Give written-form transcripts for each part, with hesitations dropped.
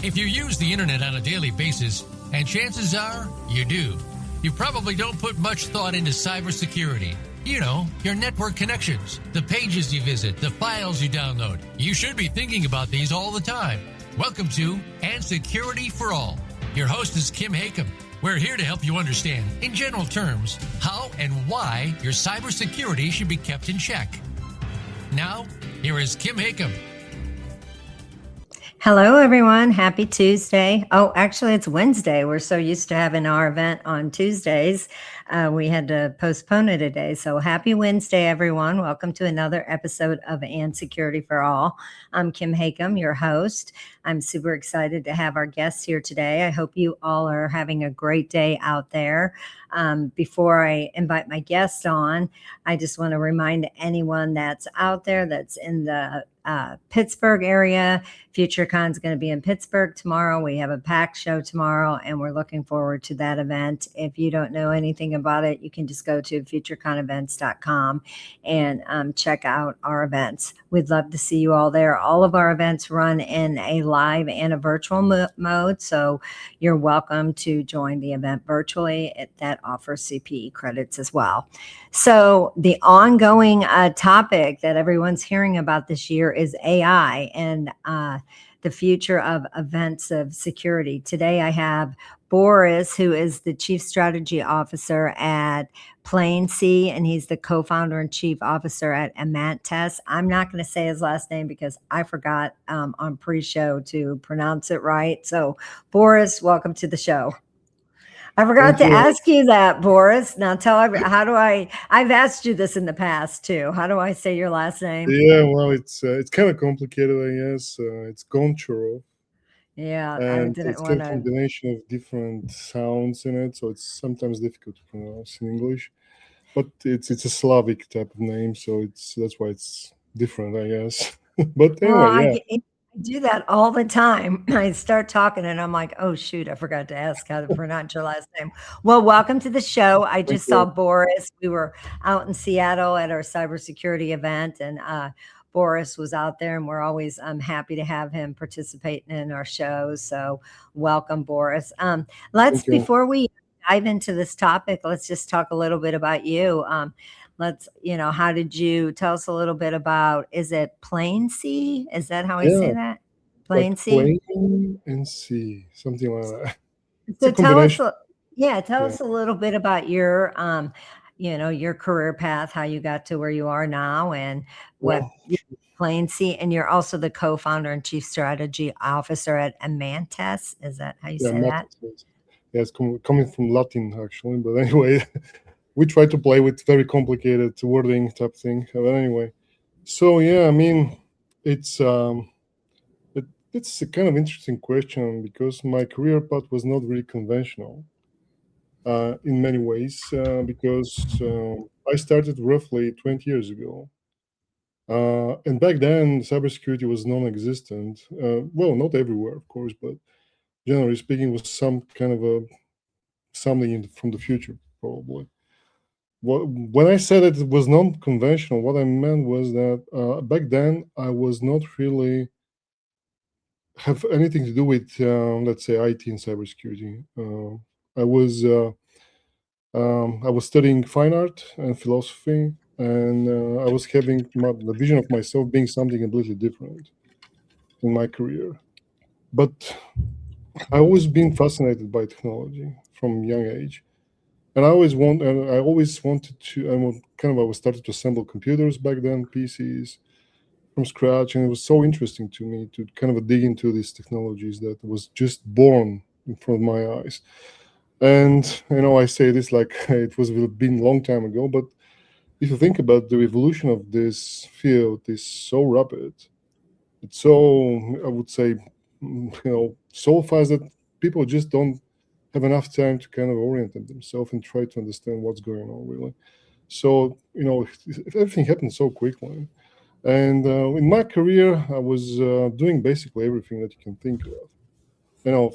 If you use the internet on a daily basis, and chances are you do, you probably don't put much thought into cybersecurity. You know, your network connections, the pages you visit, the files you download. You should be thinking about these all the time. Welcome to And Security for All. Your host is Kim Hakim. We're here to help you understand, in general terms, how and why your cybersecurity should be kept in check. Now, here is Kim Hakim. Hello, everyone. Happy Tuesday. Oh, actually, it's Wednesday. We're so used to having our event on Tuesdays. We had to postpone it today. So happy Wednesday, everyone. Welcome to another episode of And Security for All. I'm Kim Hakim, your host. I'm super excited to have our guests here today. I hope you all are having a great day out there. Before I invite my guest on, I just want to remind anyone that's out there that's in the Pittsburgh area. FutureCon is going to be in Pittsburgh tomorrow. We have a packed show tomorrow, and we're looking forward to that event. If you don't know anything about it, you can just go to futureconevents.com and check out our events. We'd love to see you all there. All of our events run in a live and a virtual mode, so you're welcome to join the event virtually. That offers CPE credits as well. So the ongoing topic that everyone's hearing about this year is AI and the future of events of security. Today I have Boris, who is the Chief Strategy Officer at Plain Sea, and he's the co-founder and chief officer at agentic. I'm not going to say his last name because I forgot on pre-show to pronounce it right. So Boris, welcome to the show. I forgot to ask you that, Boris. Now tell me, I've asked you this in the past too. How do I say your last name? Yeah, well, it's kind of complicated, I guess. It's Goncharov. Yeah, and it's kind of a combination of different sounds in it, so it's sometimes difficult to pronounce in English. But it's a Slavic type of name, so that's why it's different, I guess. But anyway, I do that all the time. I start talking and I'm like, oh, shoot, I forgot to ask how to pronounce your last name. Well, welcome to the show. I just saw Boris. We were out in Seattle at our cybersecurity event, and Boris was out there, and we're always happy to have him participating in our shows. So welcome, Boris. Before we dive into this topic, let's just talk a little bit about you. How did you tell us a little bit about, is it Plain Sea? Is that how I say that? Plain Sea? Plain and Sea, something like that. So tell us a little bit about your, your career path, how you got to where you are now, and what Plain Sea, and you're also the co-founder and chief strategy officer at agentic. Is that how you say that? Yeah, it's coming from Latin actually, but anyway. We try to play with very complicated wording type thing. But anyway, so yeah, I mean, it's a kind of interesting question because my career path was not really conventional in many ways because I started roughly 20 years ago. And back then, cybersecurity was non-existent. Well, not everywhere, of course, but generally speaking, was some kind of something from the future, probably. When I said it was non-conventional, what I meant was that back then I was not really have anything to do with, let's say, IT and cybersecurity. I was studying fine art and philosophy, and I was having the vision of myself being something completely different in my career. But I always been fascinated by technology from a young age. And I always wanted to. I was started to assemble computers back then, PCs from scratch, and it was so interesting to me to kind of dig into these technologies that was just born in front of my eyes. And I say this like it was been a long time ago, but if you think about the evolution of this field, is so rapid. It's so, I would say, so fast that people just don't have enough time to kind of orient themselves and try to understand what's going on, really. So, everything happened so quickly. And in my career, I was doing basically everything that you can think of.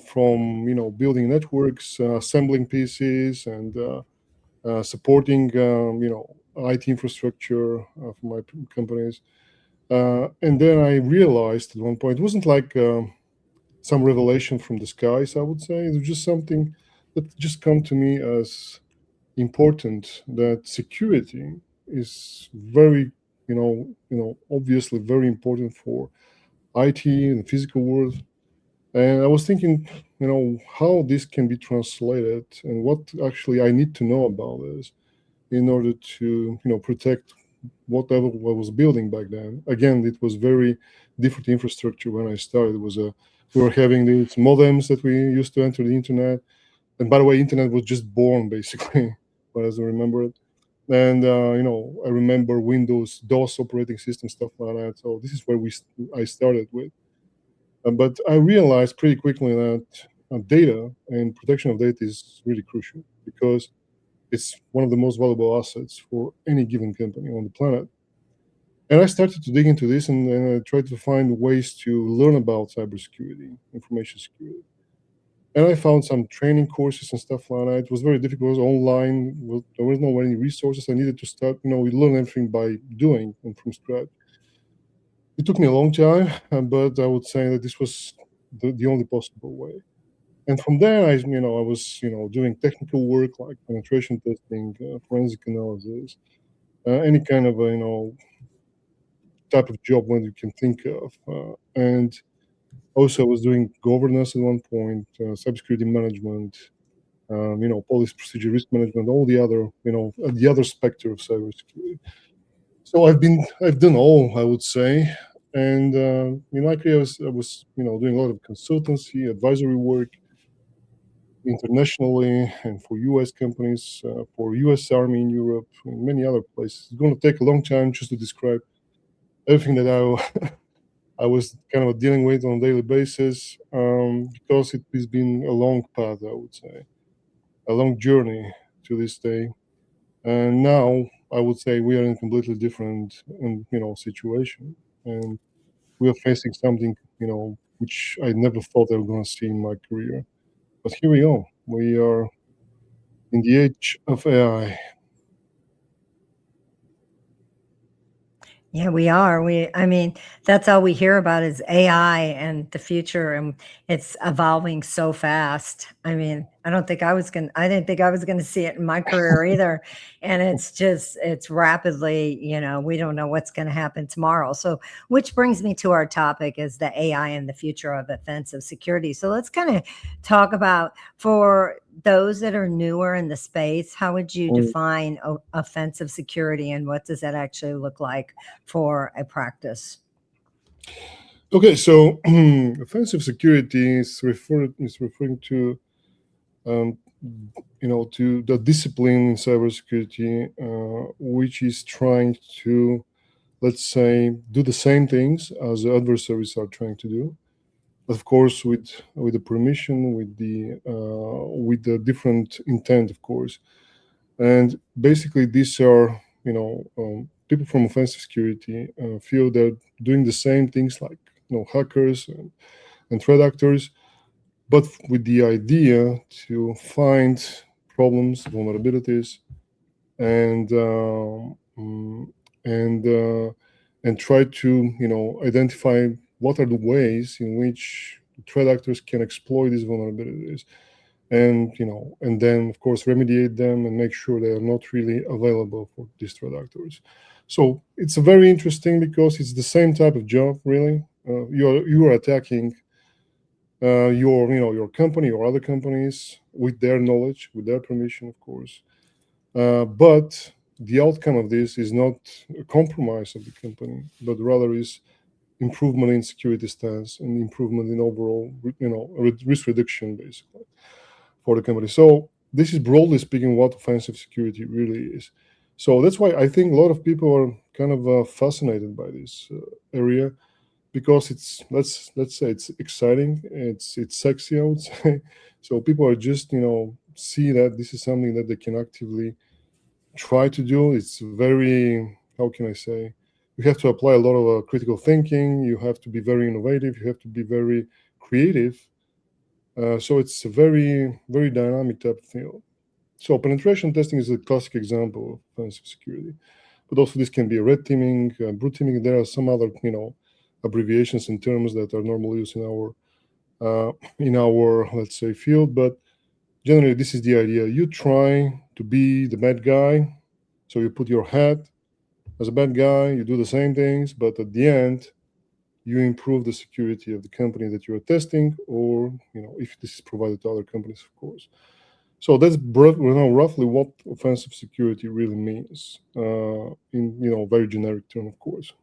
From, building networks, assembling PCs, and supporting, IT infrastructure for my companies. And then I realized at one point, it wasn't like some revelation from the skies, I would say. It was just something that just come to me as important, that security is very, obviously very important for IT and the physical world. And I was thinking, how this can be translated and what actually I need to know about this in order to, protect whatever I was building back then. Again, it was very different infrastructure when I started. It was we were having these modems that we used to enter the internet. And by the way, internet was just born basically, as I remember it. And I remember Windows, DOS operating system, stuff like that. So this is where I started with. But I realized pretty quickly that data and protection of data is really crucial because it's one of the most valuable assets for any given company on the planet. And I started to dig into this and I tried to find ways to learn about cybersecurity, information security. And I found some training courses and stuff like that. It was very difficult. It was online. There was no any resources. I needed to start, we learn everything by doing and from scratch. It took me a long time, but I would say that this was the only possible way. And from there, I was, doing technical work like penetration testing, forensic analysis, any kind of, type of job one you can think of. And also I was doing governance at one point, cybersecurity management, policy procedure, risk management, all the other, the other spectrum of cybersecurity. So I've done all, I would say. And in my career, I was doing a lot of consultancy, advisory work internationally, and for U.S. companies, for U.S. Army in Europe, and many other places. It's going to take a long time just to describe everything that I was kind of dealing with on a daily basis, because it has been a long path, I would say, a long journey to this day. And now I would say we are in a completely different, situation, and we are facing something, which I never thought I was going to see in my career. But here we go. We are in the age of AI. Yeah, we are. I mean, that's all we hear about is AI and the future, and it's evolving so fast. I mean, I didn't think I was gonna see it in my career either. And it's rapidly, we don't know what's gonna happen tomorrow. So, which brings me to our topic is the AI and the future of offensive security. So let's kind of talk about, for those that are newer in the space, how would you define offensive security and what does that actually look like for a practice? Okay, so offensive security is referring to, to the discipline in cybersecurity, which is trying to, let's say, do the same things as the adversaries are trying to do, of course, with the permission, with the different intent, of course. And basically, these are, people from offensive security feel they're doing the same things like, hackers and threat actors, but with the idea to find problems, vulnerabilities, and try to, identify what are the ways in which threat actors can exploit these vulnerabilities, and then of course remediate them and make sure they are not really available for these threat actors. So it's a very interesting because it's the same type of job, really. You are attacking your company or other companies with their knowledge, with their permission, of course. But the outcome of this is not a compromise of the company, but rather is improvement in security stance and improvement in overall, risk reduction, basically, for the company. So this is, broadly speaking, what offensive security really is. So that's why I think a lot of people are kind of fascinated by this area, because it's, let's say, it's exciting, it's sexy, I would say. So people are just see that this is something that they can actively try to do. It's very, how can I say, you have to apply a lot of critical thinking, you have to be very innovative, you have to be very creative. So it's a very, very dynamic type of field. So penetration testing is a classic example of offensive security, but also this can be red teaming, blue teaming. There are some other abbreviations and terms that are normally used in our in our, let's say, field. But generally, this is the idea. You try to be the bad guy, so you put your hat as a bad guy, you do the same things, but at the end, you improve the security of the company that you're testing, or if this is provided to other companies, of course. So that's roughly what offensive security really means, in very generic term, of course.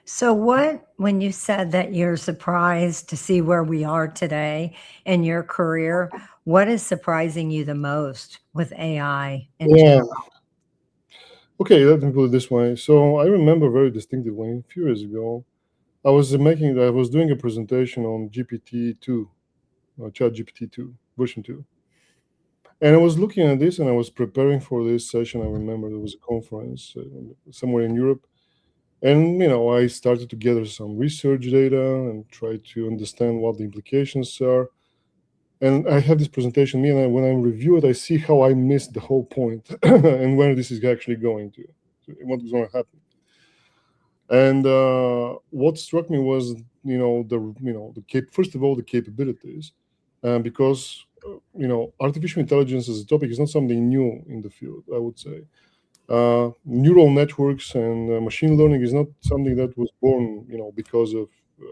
So, when you said that you're surprised to see where we are today in your career, what is surprising you the most with AI in general? Okay, let me put it this way. So I remember very distinctively a few years ago, I was doing a presentation on GPT-2, ChatGPT-2, version 2. And I was looking at this and I was preparing for this session. I remember there was a conference somewhere in Europe. And, I started to gather some research data and try to understand what the implications are. And I have this presentation, when I review it, I see how I missed the whole point and where this is actually going to, what is going to happen. And what struck me was, first of all, the capabilities, because artificial intelligence as a topic is not something new in the field, I would say. Neural networks and machine learning is not something that was born, because of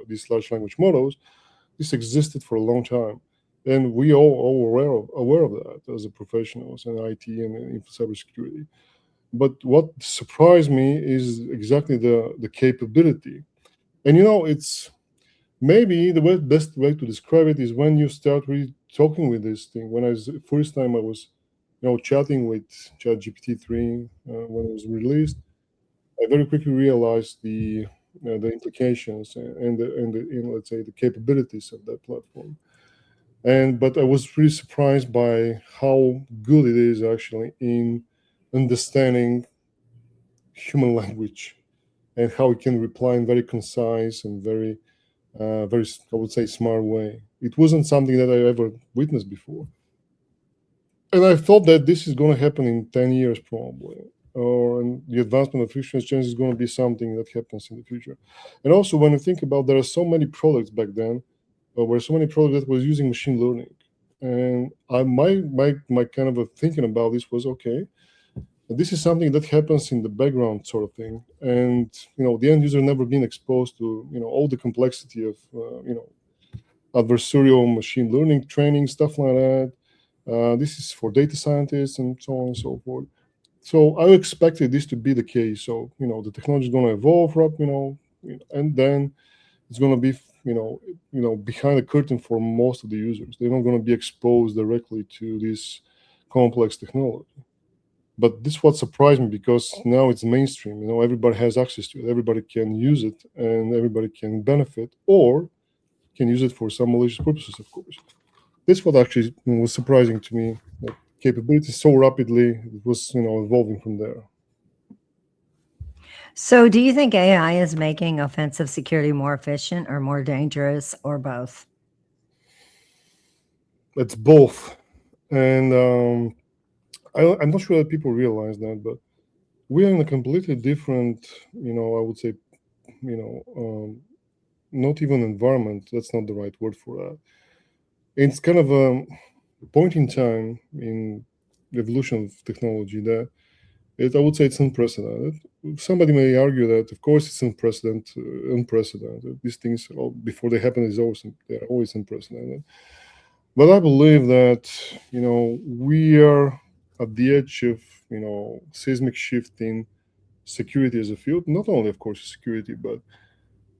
these large language models. This existed for a long time, and we all aware of that as a professionals in IT and in cybersecurity. But what surprised me is exactly the capability, and it's maybe the best way to describe it is when you start really talking with this thing. When first time I was chatting with ChatGPT 3 when it was released, I very quickly realized the implications and let's say the capabilities of that platform. But I was really surprised by how good it is actually in understanding human language and how it can reply in very concise and very, I would say, smart way. It wasn't something that I ever witnessed before. And I thought that this is going to happen in 10 years probably, or the advancement of artificial intelligence is going to be something that happens in the future. And also, when you think about, there are so many products back then, were so many products that was using machine learning, and my kind of a thinking about this was, okay, this is something that happens in the background, sort of thing, and the end user never been exposed to all the complexity of adversarial machine learning training, stuff like that. This is for data scientists and so on and so forth. So I expected this to be the case. So the technology is going to evolve, and then it's going to be behind the curtain for most of the users. They're not going to be exposed directly to this complex technology. But this is what surprised me, because now it's mainstream. Everybody has access to it. Everybody can use it, and everybody can benefit, or can use it for some malicious purposes, of course. This is what actually was surprising to me. That capability so rapidly, it was evolving from there. So, do you think AI is making offensive security more efficient or more dangerous, or both? It's both, and I'm not sure that people realize that, but we are in a completely different, I would say, not even environment. That's not the right word for that. It's kind of a point in time in the evolution of technology that I would say it's unprecedented. Somebody may argue that, of course, it's unprecedented. These things, before they happen, they're always unprecedented. But I believe that we are at the edge of seismic shift in security as a field. Not only, of course, security, but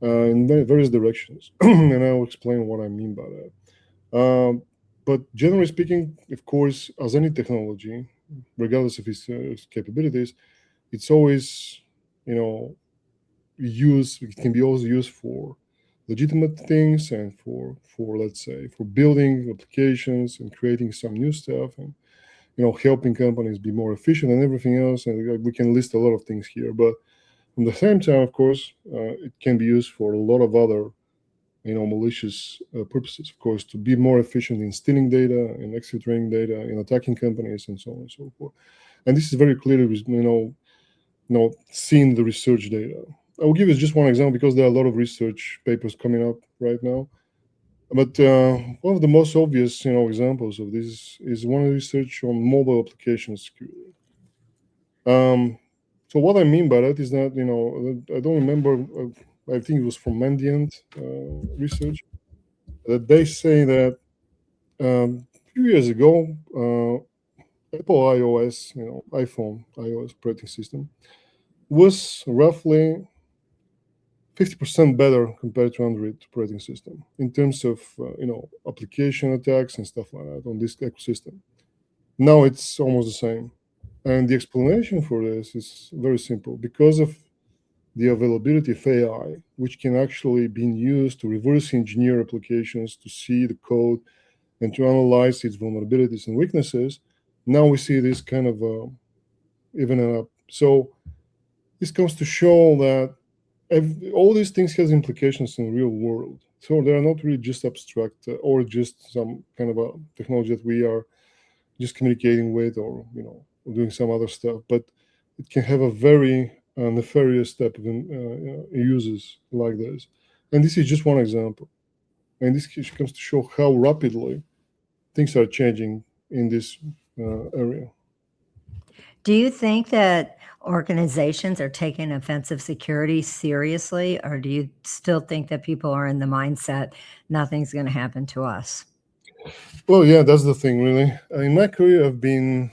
in various directions. And I'll explain what I mean by that. But generally speaking, of course, as any technology, regardless of its capabilities, it's always, it can be also used for legitimate things and for let's say, for building applications and creating some new stuff, and helping companies be more efficient and everything else. And we can list a lot of things here, but at the same time, of course, it can be used for a lot of other malicious purposes, of course, to be more efficient in stealing data, in exfiltrating data, in attacking companies, and so on and so forth. And this is very clearly, seen the research data. I will give you just one example, because there are a lot of research papers coming up right now. But one of the most obvious, examples of this is one research on mobile application security. So what I mean by that is that, I don't remember, I think it was from Mandiant research, that they say that a few years ago, Apple iOS, iPhone iOS operating system was roughly 50% better compared to Android operating system in terms of, application attacks and stuff like that on this ecosystem. Now it's almost the same. And the explanation for this is very simple. Because of the availability of AI, which can actually be used to reverse engineer applications to see the code and to analyze its vulnerabilities and weaknesses, now we see this kind of evening up. So this comes to show that all these things has implications in the real world. So they are not really just abstract or just some kind of a technology that we are just communicating with or doing some other stuff, but it can have a very nefarious type of uses like this. And this is just one example. And this comes to show how rapidly things are changing in this area. Do you think that organizations are taking offensive security seriously, or do you still think that people are in the mindset nothing's going to happen to us? Well, yeah, that's the thing, really. In my career, I've been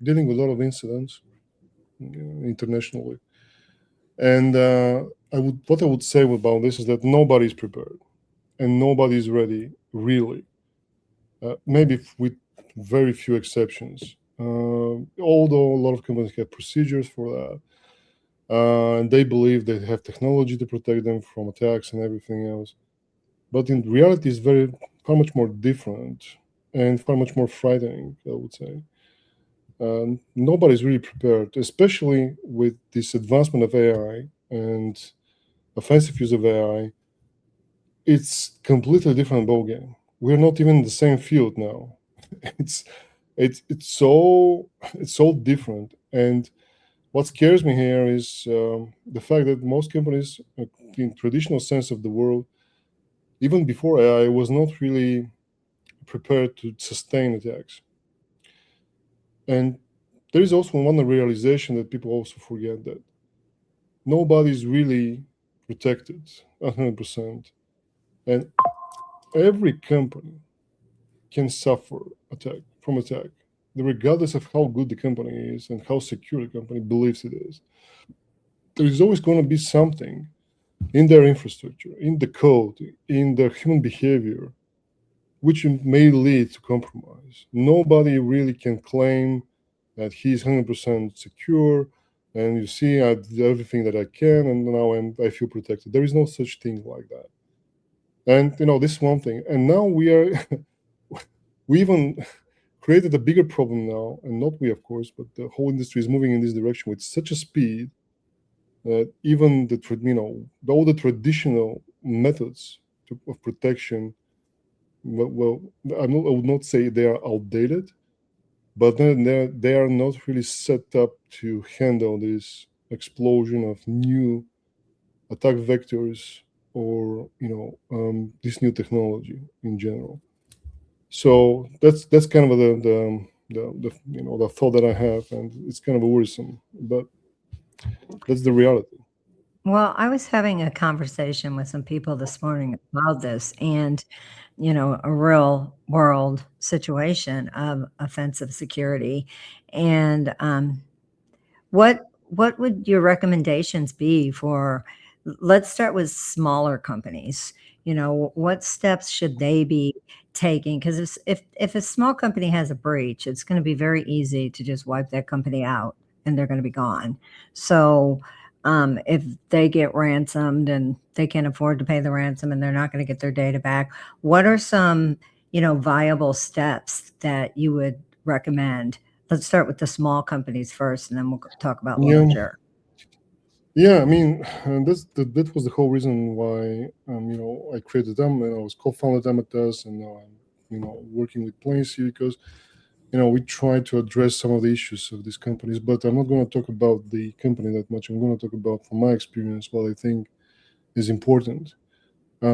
dealing with a lot of incidents internationally. And what I would say about this is that nobody's prepared and nobody's ready, really. Maybe with very few exceptions. Although a lot of companies have procedures for that. And they believe they have technology to protect them from attacks and everything else. But in reality, it's far much more different and far much more frightening, I would say. Nobody's really prepared, especially with this advancement of AI and offensive use of AI. It's completely different ballgame. We're not even in the same field now. It's so different. And what scares me here is the fact that most companies, in traditional sense of the world, even before AI, was not really prepared to sustain attacks. And there is also one realization that people also forget, that nobody's really protected 100%. And every company can suffer from attack, regardless of how good the company is and how secure the company believes it is. There is always going to be something in their infrastructure, in the code, in their human behavior, which may lead to compromise. Nobody really can claim that he's 100% secure, and you see, I did everything that I can, and now I feel protected. There is no such thing like that. And this is one thing. And now we even created a bigger problem now, and not we, of course, but the whole industry is moving in this direction with such a speed that even all the traditional methods of protection, well, I would not say they are outdated, but then they are not really set up to handle this explosion of new attack vectors or this new technology in general. So that's kind of the thought that I have, and it's kind of worrisome, but that's the reality. Well, I was having a conversation with some people this morning about this and, a real world situation of offensive security. And what would your recommendations be for, let's start with smaller companies. What steps should they be taking? Because if a small company has a breach, it's going to be very easy to just wipe that company out and they're going to be gone. So if they get ransomed and they can't afford to pay the ransom and they're not going to get their data back, what are some, viable steps that you would recommend? Let's start with the small companies first, and then we'll talk about larger. Yeah, I mean, that was the whole reason why I created them, and I was co-founded them at us, and now I'm working with Plaincy because we try to address some of the issues of these companies. But I'm not going to talk about the company that much. I'm going to talk about, from my experience, what I think is important,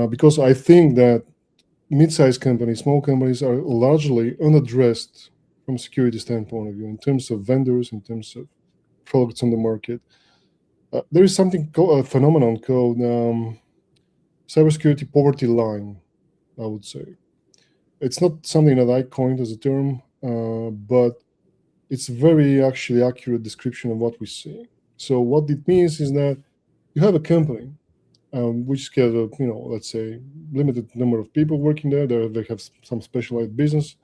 because I think that mid-sized companies, small companies are largely unaddressed from a security standpoint of view in terms of vendors, in terms of products on the market. There is something a phenomenon called cybersecurity poverty line, I would say. It's not something that I coined as a term, but it's very actually accurate description of what we see. So what it means is that you have a company which has a, let's say, limited number of people working there. They have some specialized business,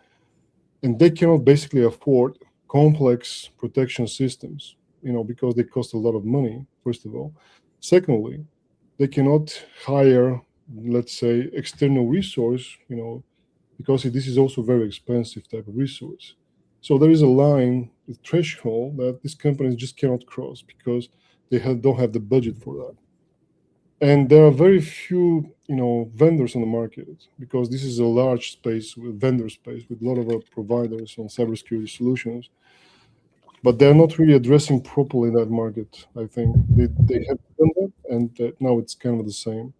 and they cannot basically afford complex protection systems, because they cost a lot of money, first of all. Secondly, they cannot hire, let's say, external resource, because this is also very expensive type of resource. So there is a line, a threshold that these companies just cannot cross because they don't have the budget for that. And there are very few, vendors on the market because this is a large space with vendor space with a lot of providers on cybersecurity solutions. But they're not really addressing properly that market. I think they have done that, and now it's kind of the same.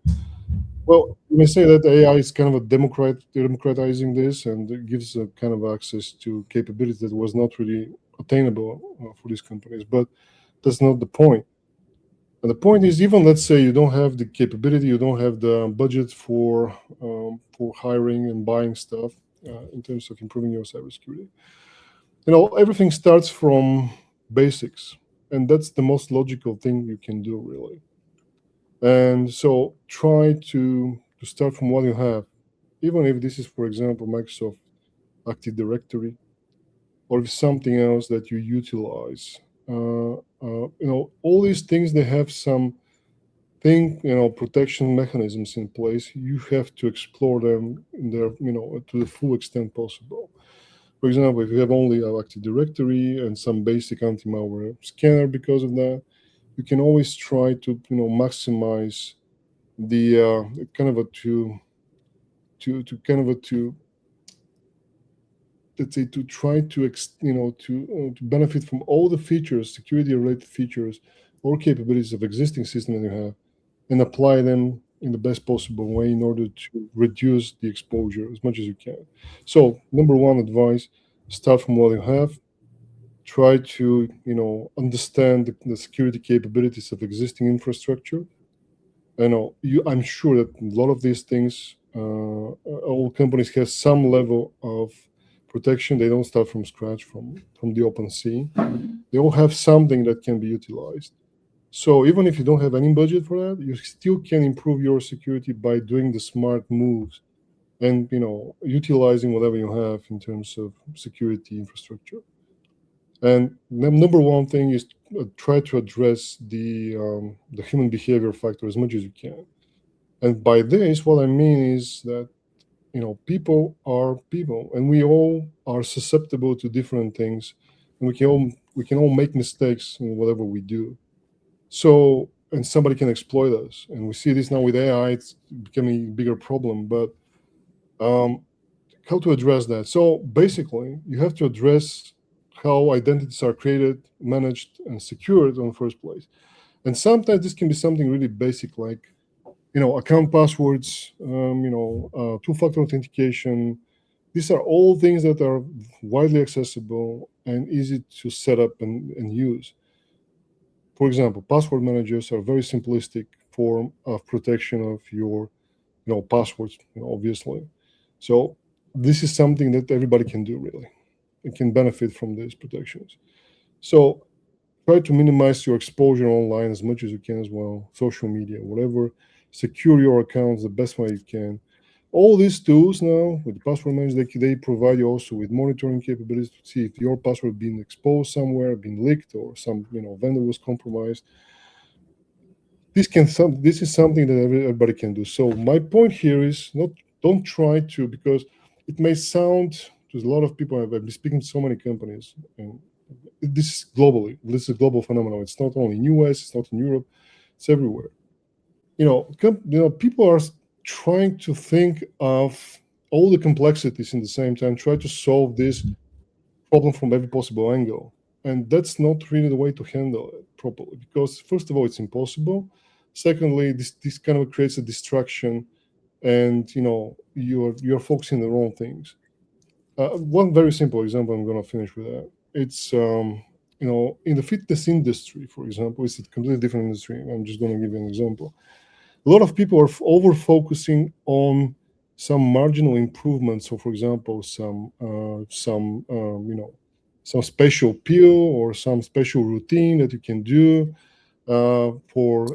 Well, you may say that AI is kind of a democratizing this, and it gives a kind of access to capabilities that was not really attainable for these companies. But that's not the point. And the point is, even let's say you don't have the capability, you don't have the budget for hiring and buying stuff in terms of improving your cybersecurity. Everything starts from basics, and that's the most logical thing you can do, really. And so try to start from what you have, even if this is, for example, Microsoft Active Directory, or if something else that you utilize. All these things, they have some protection mechanisms in place. You have to explore them in their, to the full extent possible. For example, if you have only an Active Directory and some basic anti-malware scanner, because of that, you can always try to maximize the let's say to try to to benefit from all the features, security related features or capabilities of existing systems that you have, and apply them in the best possible way in order to reduce the exposure as much as you can. So number one advice, start from what you have. Try to understand the security capabilities of existing infrastructure. I'm sure that a lot of these things, all companies have some level of protection. They don't start from scratch from the open sea. They all have something that can be utilized. So even if you don't have any budget for that, you still can improve your security by doing the smart moves and utilizing whatever you have in terms of security infrastructure. And the number one thing is try to address the human behavior factor as much as you can. And by this, what I mean is that people are people, and we all are susceptible to different things, and we can all make mistakes in whatever we do. So, and somebody can exploit us, and we see this now with AI. It's becoming a bigger problem. But how to address that? So basically, you have to address how identities are created, managed, and secured in the first place. And sometimes this can be something really basic, like account passwords, two-factor authentication. These are all things that are widely accessible and easy to set up and use. For example, password managers are a very simplistic form of protection of your passwords, obviously. So this is something that everybody can do, really. It can benefit from these protections. So try to minimize your exposure online as much as you can as well, social media, whatever. Secure your accounts the best way you can. All these tools now with password managers, they provide you also with monitoring capabilities to see if your password being exposed somewhere, been leaked, or some vendor was compromised. This is something that everybody can do. So my point here is don't try to, because it may sound to a lot of people. I've been speaking to so many companies, and this is globally. This is a global phenomenon. It's not only in US, it's not in Europe, it's everywhere. People are trying to think of all the complexities in the same time, try to solve this problem from every possible angle. And that's not really the way to handle it properly, because first of all, it's impossible. Secondly, this kind of creates a distraction and you're focusing on the wrong things. One very simple example, I'm going to finish with that. It's in the fitness industry, for example, it's a completely different industry. I'm just going to give you an example. A lot of people are over focusing on some marginal improvements. So, for example, some special pill or some special routine that you can do for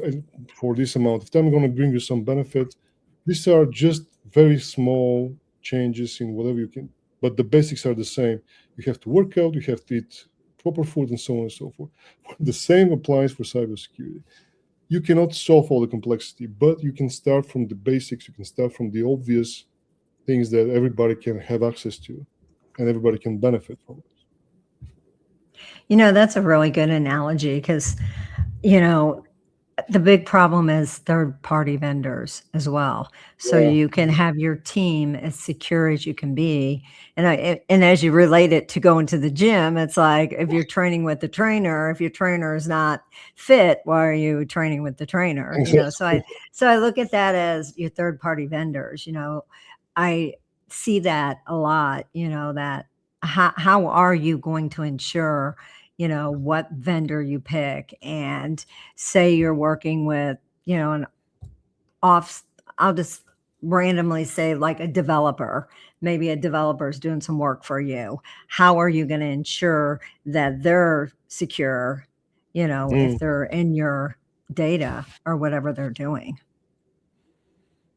this amount of time, going to bring you some benefit. These are just very small changes in whatever you can, but the basics are the same. You have to work out, you have to eat proper food, and so on and so forth. The same applies for cybersecurity. You cannot solve all the complexity, but you can start from the basics. You can start from the obvious things that everybody can have access to and everybody can benefit from it. That's a really good analogy because, the big problem is third-party vendors as well. So you can have your team as secure as you can be. And as you relate it to going to the gym, it's like if you're training with the trainer, if your trainer is not fit, why are you training with the trainer? So I look at that as your third-party vendors. I see that a lot, that how are you going to ensure what vendor you pick, and say you're working with, I'll just randomly say like a developer, maybe a developer's doing some work for you. How are you going to ensure that they're secure, if they're in your data or whatever they're doing?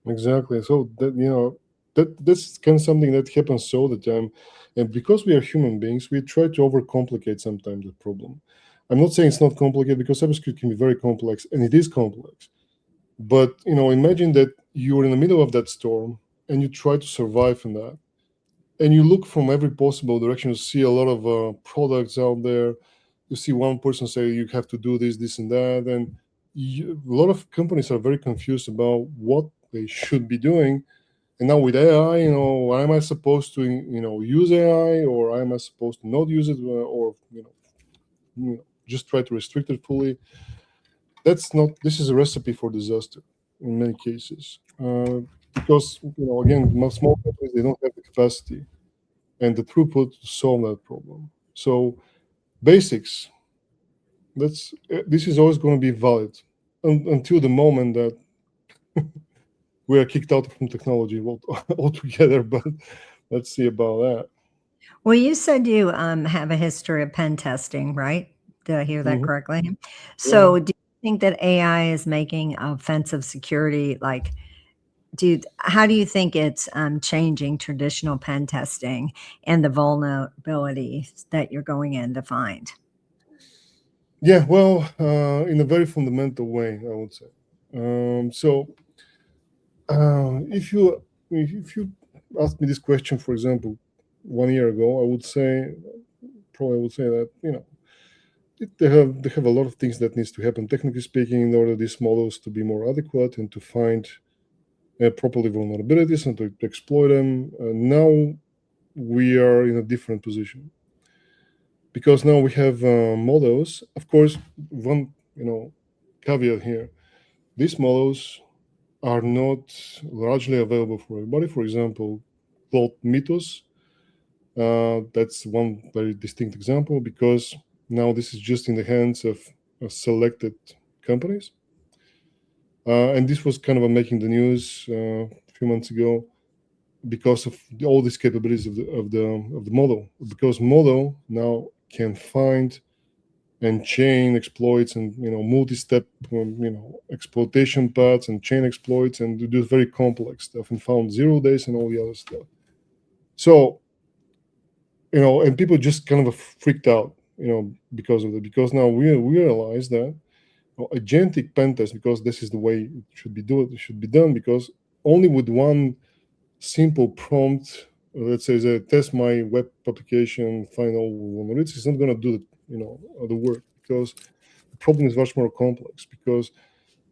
Exactly. So that's kind of something that happens all the time. And because we are human beings, we try to overcomplicate sometimes the problem. I'm not saying it's not complicated, because cybersecurity can be very complex, and it is complex. But imagine that you're in the middle of that storm and you try to survive in that. And you look from every possible direction. You see a lot of products out there. You see one person say you have to do this, this, and that. And a lot of companies are very confused about what they should be doing. And now with AI, am I supposed to, use AI, or am I supposed to not use it, or just try to restrict it fully? This is a recipe for disaster in many cases, because again, small companies, they don't have the capacity and the throughput to solve that problem. So basics, this is always going to be valid until the moment that we are kicked out from technology altogether. But let's see about that. Well, you said you have a history of pen testing, right? Did I hear that correctly? So do you think that AI is making offensive security, how do you think it's changing traditional pen testing and the vulnerabilities that you're going in to find? Yeah, well, in a very fundamental way, I would say. If you asked me this question, for example, 1 year ago, I would say that they have a lot of things that needs to happen, technically speaking, in order these models to be more adequate and to find properly vulnerabilities and to exploit them. Now we are in a different position, because now we have models. Of course, one caveat here: these models are not largely available for everybody. For example, Cloud Mythos, that's one very distinct example, because now this is just in the hands of selected companies. And this was kind of making the news a few months ago because of all these capabilities of the model. Because model now can find and chain exploits and multi-step exploitation paths and chain exploits, and do very complex stuff, and found 0 days and all the other stuff. So and people just kind of freaked out because of it, because now we realize that agentic pen test, because this is the way it should be done, because only with one simple prompt, let's say, test my web application, find all vulnerabilities, it's not going to do the work, because the problem is much more complex. Because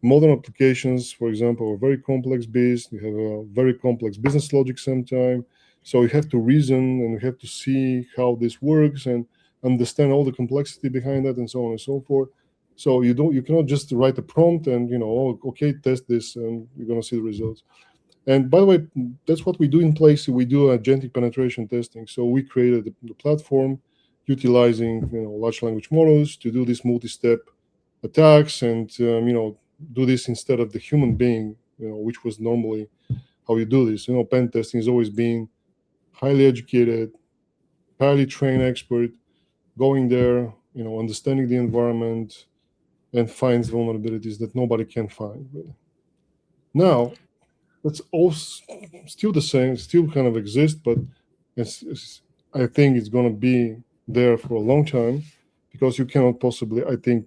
modern applications, for example, are very complex based. You have a very complex business logic sometimes, so you have to reason and you have to see how this works and understand all the complexity behind that, and so on and so forth. So you cannot just write a prompt and okay, test this and you're going to see the results. And by the way, that's what we do in place. We do agentic penetration testing. So we created the platform utilizing large language models to do this multi-step attacks and do this instead of the human being, which was normally how you do this. Pen testing has always been highly educated, highly trained expert going there, understanding the environment and finds vulnerabilities that nobody can find. Really. Now, that's all still the same, still kind of exist, but I think it's going to be there for a long time because you cannot possibly, I think,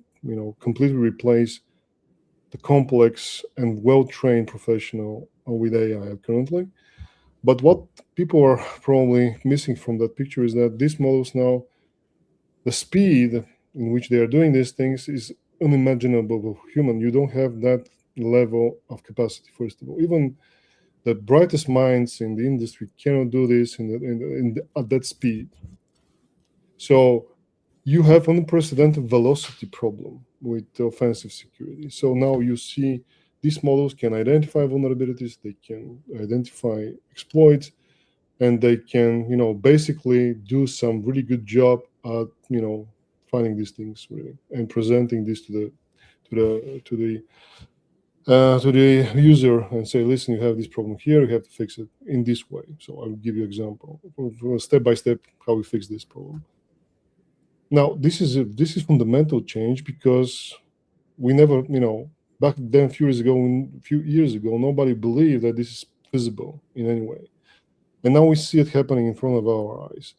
completely replace the complex and well-trained professional with AI currently. But what people are probably missing from that picture is that these models now, the speed in which they are doing these things is unimaginable for human. You don't have that level of capacity, first of all. Even the brightest minds in the industry cannot do this at that speed. So you have an unprecedented velocity problem with offensive security. So now you see these models can identify vulnerabilities, they can identify exploits, and they can, basically do some really good job at, finding these things really and presenting this to the user and say, listen, you have this problem here, you have to fix it in this way. So I'll give you an example of step by step how we fix this problem. Now, this is fundamental change because we never, back then, a few years ago, nobody believed that this is feasible in any way. And now we see it happening in front of our eyes.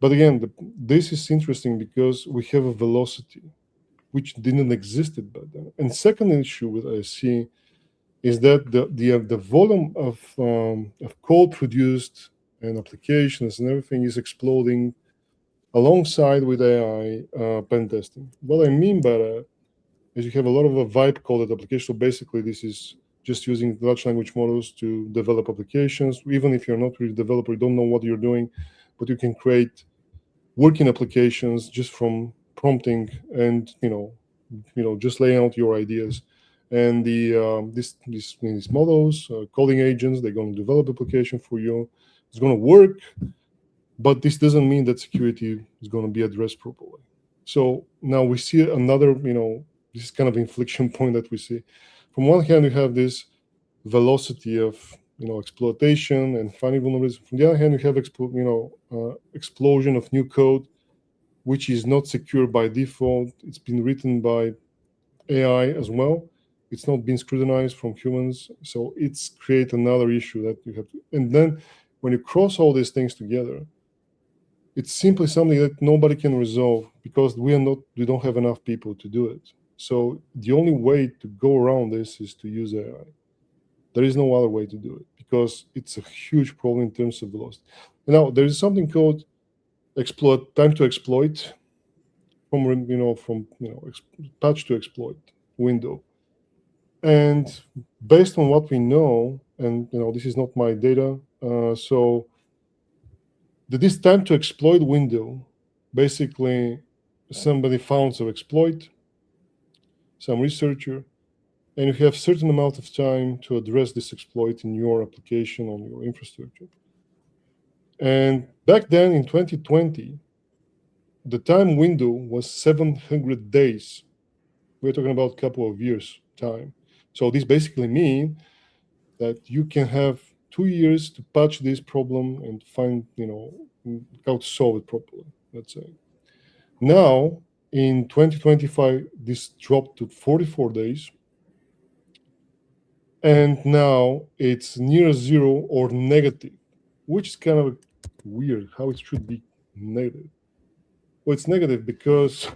But again, this is interesting because we have a velocity which didn't exist back then. And second issue with ISC is that the volume of code produced and applications and everything is exploding alongside with AI pen testing. What I mean by that is you have a lot of a vibe coded application. So basically, this is just using large language models to develop applications. Even if you're not really a developer, you don't know what you're doing, but you can create working applications just from prompting and just laying out your ideas. And these models, coding agents, they're going to develop application for you. It's going to work, but this doesn't mean that security is going to be addressed properly. So now we see another, this kind of inflection point that we see. From one hand, you have this velocity of exploitation and finding vulnerabilities. From the other hand, you have explosion of new code, which is not secure by default. It's been written by AI as well. It's not been scrutinized from humans. So it's create another issue that you have to. And then when you cross all these things together, it's simply something that nobody can resolve because we don't have enough people to do it. So the only way to go around this is to use AI. There is no other way to do it because it's a huge problem in terms of velocity. Now there is something called time to exploit from patch to exploit window. And based on what we know, and this is not my data, so this time to exploit window, basically somebody found some exploit, some researcher, and you have certain amount of time to address this exploit in your application on your infrastructure. And back then in 2020, the time window was 700 days. We're talking about a couple of years time. So this basically means that you can have 2 years to patch this problem and find, how to solve it properly, let's say. Now, in 2025, this dropped to 44 days. And now it's near zero or negative, which is kind of weird how it should be negative. Well, it's negative because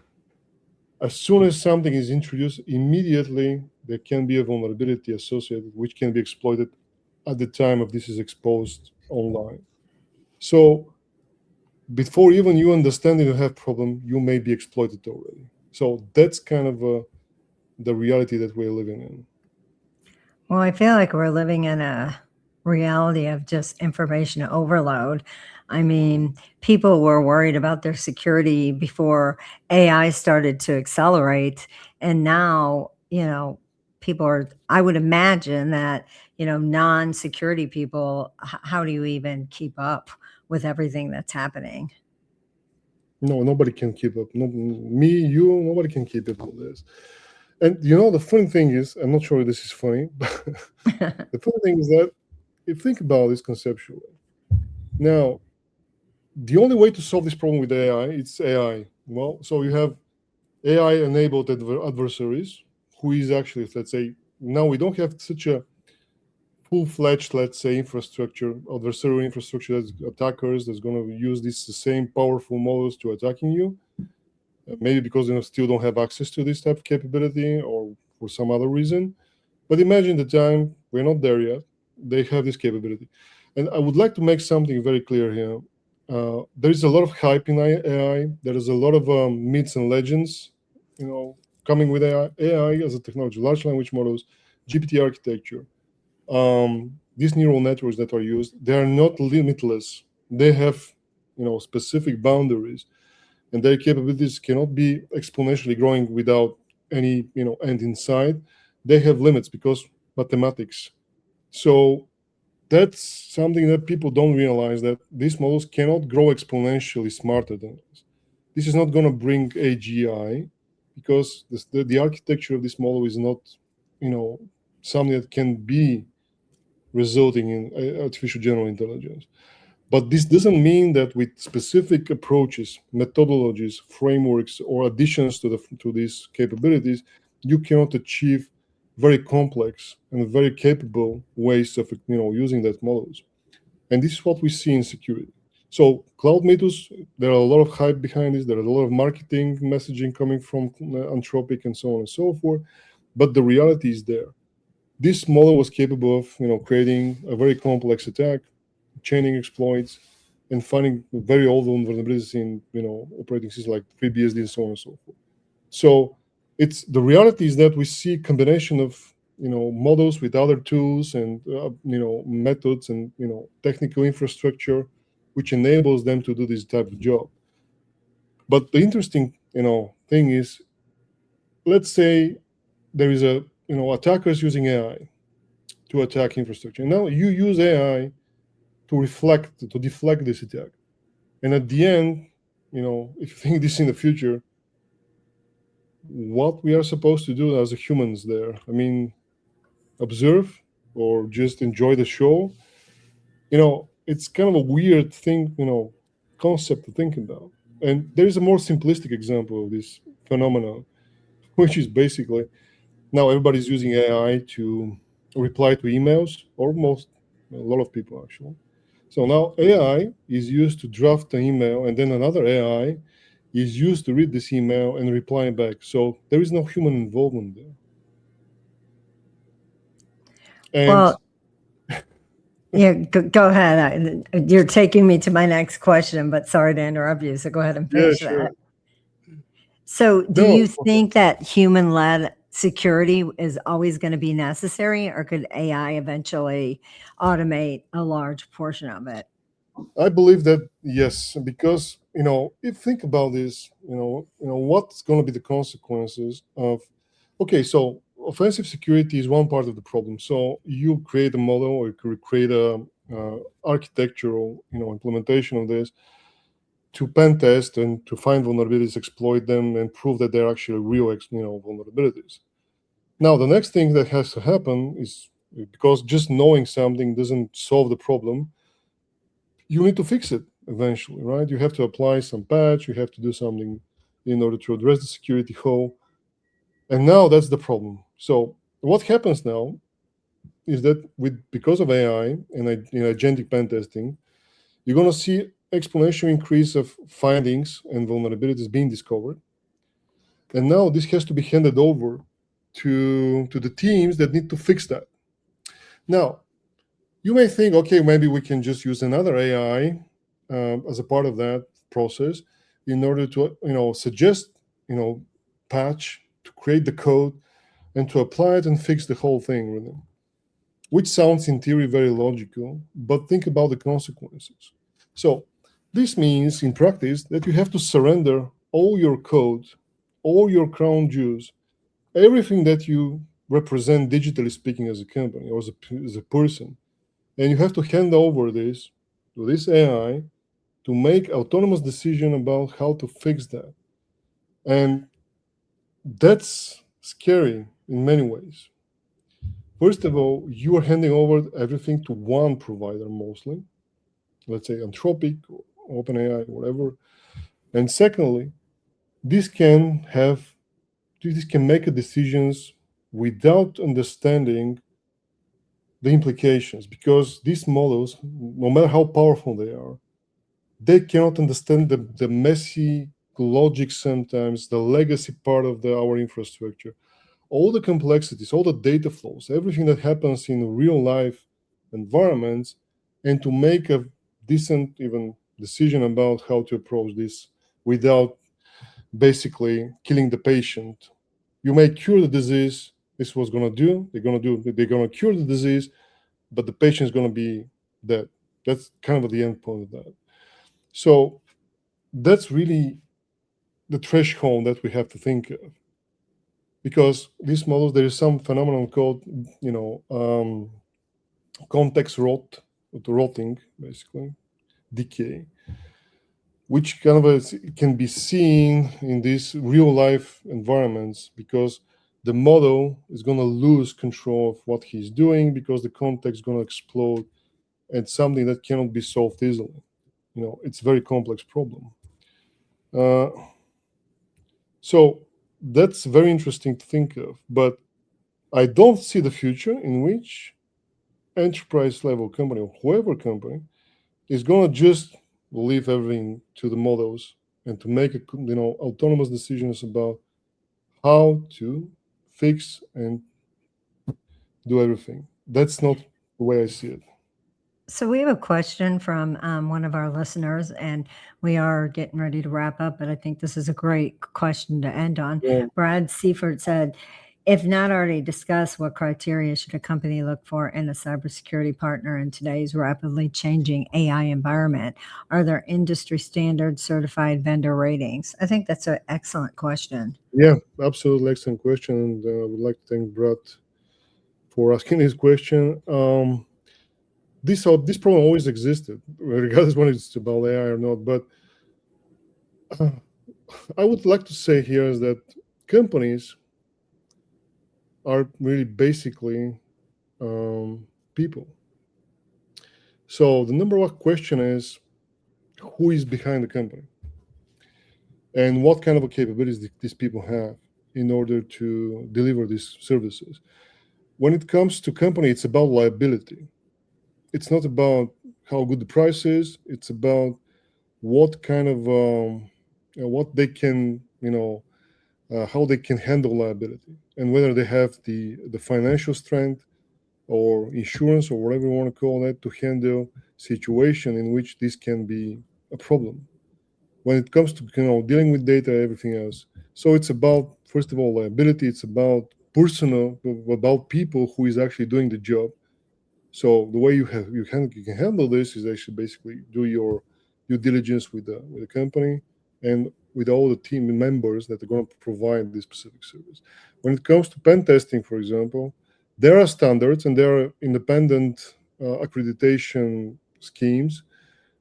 as soon as something is introduced, immediately there can be a vulnerability associated, which can be exploited at the time of this is exposed online. So before even you understand that you have problem, you may be exploited already. So that's kind of the reality that we're living in. Well, I feel like we're living in a reality of just information overload. I mean, people were worried about their security before AI started to accelerate. And now, people are, I would imagine that, non-security people, how do you even keep up with everything that's happening? No, nobody can keep up. No, me, you, nobody can keep up with this. And the funny thing is, I'm not sure if this is funny, but the funny thing is that if you think about this conceptually, now, the only way to solve this problem with AI, it's AI. Well, so you have AI-enabled adversaries, who is actually, let's say, now we don't have such a full-fledged, let's say, adversarial infrastructure that's attackers that's going to use these same powerful models to attacking you. Maybe because they still don't have access to this type of capability or for some other reason. But imagine the time, we're not there yet, they have this capability. And I would like to make something very clear here. There is a lot of hype in AI. There is a lot of myths and legends, coming with AI. AI as a technology, large language models, GPT architecture. These neural networks that are used, they are not limitless. They have, specific boundaries, and their capabilities cannot be exponentially growing without any, end in sight. They have limits because mathematics. So that's something that people don't realize, that these models cannot grow exponentially smarter than us. This is not going to bring AGI because the architecture of this model is not, something that can be resulting in artificial general intelligence. But this doesn't mean that with specific approaches, methodologies, frameworks, or additions to these capabilities, you cannot achieve very complex and very capable ways of using that models. And this is what we see in security. So cloud mythos, there are a lot of hype behind this. There are a lot of marketing messaging coming from Anthropic and so on and so forth. But the reality is there. This model was capable of creating a very complex attack, chaining exploits, and finding very old vulnerabilities in operating systems like FreeBSD and so on and so forth. So it's the reality is that we see a combination of models with other tools and methods and technical infrastructure, which enables them to do this type of job. But the interesting thing is, let's say there is attackers using AI to attack infrastructure. Now you use AI to deflect this attack. And at the end, if you think this in the future, what we are supposed to do as humans there? I mean, observe or just enjoy the show? It's kind of a weird thing, concept to think about. And there is a more simplistic example of this phenomenon, which is basically now everybody's using AI to reply to emails, or a lot of people actually. So now AI is used to draft the email, and then another AI is used to read this email and reply back. So there is no human involvement there. And well, yeah, go ahead. You're taking me to my next question, but sorry to interrupt you. So go ahead and finish that. So do you think that human-led security is always going to be necessary, or could AI eventually automate a large portion of it? I believe that yes, because if you think about this, what's going to be the consequences of? Okay, so offensive security is one part of the problem. So you create a model, or you create a architectural, implementation of this to pen test and to find vulnerabilities, exploit them, and prove that they're actually real, vulnerabilities. Now, the next thing that has to happen is, because just knowing something doesn't solve the problem, you need to fix it eventually, right? You have to apply some patch, you have to do something in order to address the security hole. And now that's the problem. So what happens now is that because of AI and agentic pen testing, you're going to see exponential increase of findings and vulnerabilities being discovered. And now this has to be handed over to the teams that need to fix that. Now, you may think, okay, maybe we can just use another AI as a part of that process in order to, suggest, patch, to create the code, and to apply it and fix the whole thing with them, which sounds in theory very logical, but think about the consequences. So this means in practice that you have to surrender all your code, all your crown jewels, everything that you represent, digitally speaking, as a company or as a person. And you have to hand over this to this AI to make autonomous decision about how to fix that. And that's scary in many ways. First of all, you are handing over everything to one provider mostly, let's say Anthropic or OpenAI, whatever. And secondly, this can make decisions without understanding the implications, because these models, no matter how powerful they cannot understand the messy logic, sometimes the legacy part of our infrastructure, all the complexities, all the data flows, everything that happens in real life environments, and to make a decent even decision about how to approach this without basically killing the patient. You may cure the disease. This is what's going to do. They're going to cure the disease, but the patient is going to be dead. That's kind of the end point of that. So that's really the threshold that we have to think of, because these models, there is some phenomenon called, context rotting, basically decay, which kind of can be seen in these real life environments, because the model is going to lose control of what he's doing because the context is going to explode, and something that cannot be solved easily. It's a very complex problem. So that's very interesting to think of, but I don't see the future in which enterprise level company or whoever company is going to just leave everything to the models and to make autonomous decisions about how to fix and do everything. That's not the way I see it. So we have a question from one of our listeners, and we are getting ready to wrap up, but I think this is a great question to end on. Yeah. Brad Seifert said, if not already discussed, what criteria should a company look for in a cybersecurity partner in today's rapidly changing AI environment? Are there industry standard certified vendor ratings? I think that's an excellent question. Yeah, absolutely excellent question. And I would like to thank Brad for asking this question. This problem always existed, regardless whether it's about AI or not. But I would like to say here is that companies are really basically people. So the number one question is, who is behind the company, and what kind of capabilities these people have in order to deliver these services. When it comes to company, it's about liability. It's not about how good the price is. It's about what kind of what they can, how they can handle liability, and whether they have the financial strength or insurance or whatever you want to call that to handle situation in which this can be a problem. When it comes to dealing with data, everything else. So it's about, first of all, liability. It's about personal, about people who is actually doing the job. So the way you can handle this is actually basically do your due diligence with the company and with all the team members that are going to provide this specific service. When it comes to pen testing, for example, there are standards and there are independent accreditation schemes.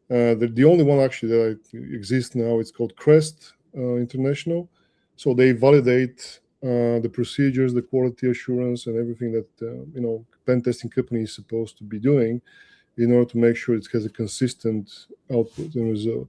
The only one actually that exists now, it's called CREST International. So they validate the procedures, the quality assurance, and everything that pen testing company is supposed to be doing in order to make sure it has a consistent output and result.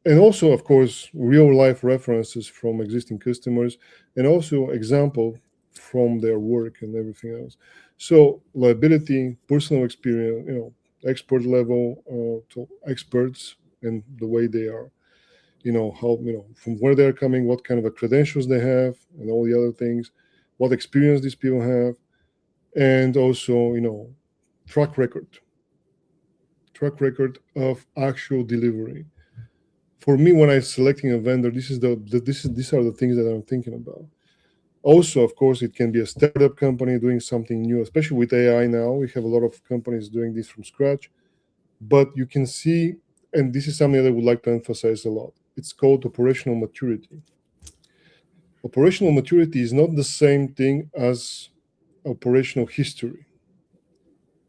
And also, of course, real life references from existing customers, and also example from their work and everything else. So liability, personal experience, expert level to experts, and the way they are, how, from where they're coming, what kind of credentials they have, and all the other things, what experience these people have, and also, track record of actual delivery. For me, when I'm selecting a vendor, these are the things that I'm thinking about. Also, of course, it can be a startup company doing something new, especially with AI now. We have a lot of companies doing this from scratch. But you can see, and this is something that I would like to emphasize a lot, it's called operational maturity. operational maturity is not the same thing as operational history.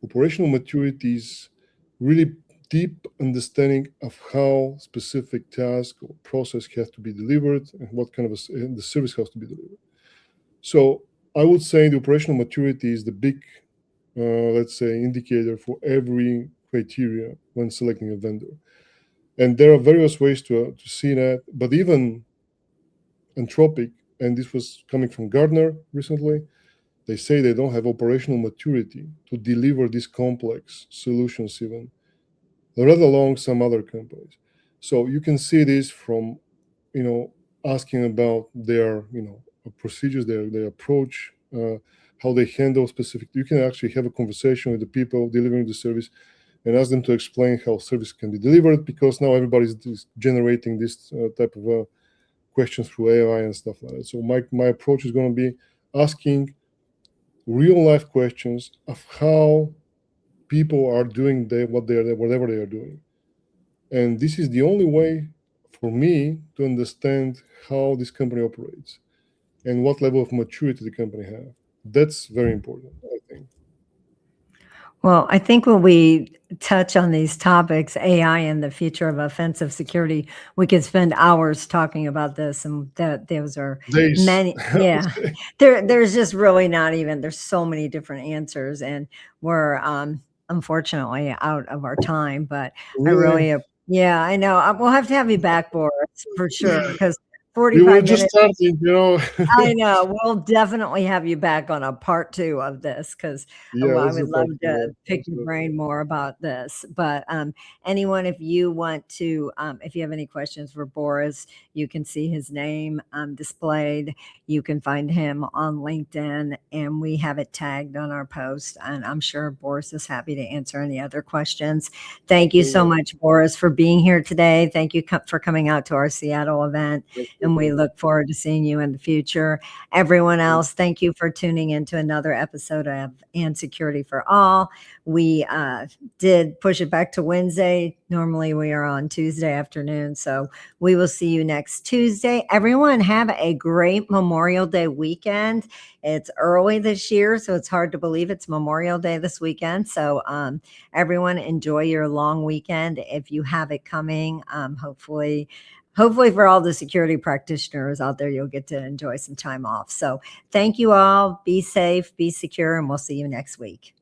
Operational maturity is really deep understanding of how specific task or process has to be delivered and what kind of the service has to be delivered. So I would say the operational maturity is the big, let's say, indicator for every criteria when selecting a vendor. And there are various ways to see that, but even Anthropic, and this was coming from Gartner recently, they say they don't have operational maturity to deliver these complex solutions even, let alone some other companies. So you can see this from, asking about their, procedures, their approach, how they handle specific. You can actually have a conversation with the people delivering the service and ask them to explain how service can be delivered, because now everybody's generating this type of questions through AI and stuff like that. So my approach is going to be asking real life questions of how people are doing whatever they are doing. And this is the only way for me to understand how this company operates and what level of maturity the company has. That's very important, I think. Well, I think when we touch on these topics, AI and the future of offensive security, we could spend hours talking about this, and that those are Days. many. Yeah, there's just really not even. There's so many different answers, and we're unfortunately out of our time. But I Really? yeah, I know. We'll have to have you back, Boris, for sure, because We were 45 just minutes. starting. I know. We'll definitely have you back on a part 2 of this, because Yeah, I let's would do love part to 2. pick your brain more about this. But anyone, if you want to, if you have any questions for Boris, you can see his name displayed. You can find him on LinkedIn, and we have it tagged on our post. And I'm sure Boris is happy to answer any other questions. Thank you so much, Boris, for being here today. Thank you for coming out to our Seattle event. And we look forward to seeing you in the future. Everyone else, thank you for tuning in to another episode of And Security for All. We did push it back to Wednesday. Normally we are on Tuesday afternoon. So we will see you next Tuesday. Everyone have a great Memorial Day weekend. It's early this year, so it's hard to believe it's Memorial Day this weekend. So everyone enjoy your long weekend if you have it coming. Hopefully for all the security practitioners out there, you'll get to enjoy some time off. So thank you all. Be safe, be secure, and we'll see you next week.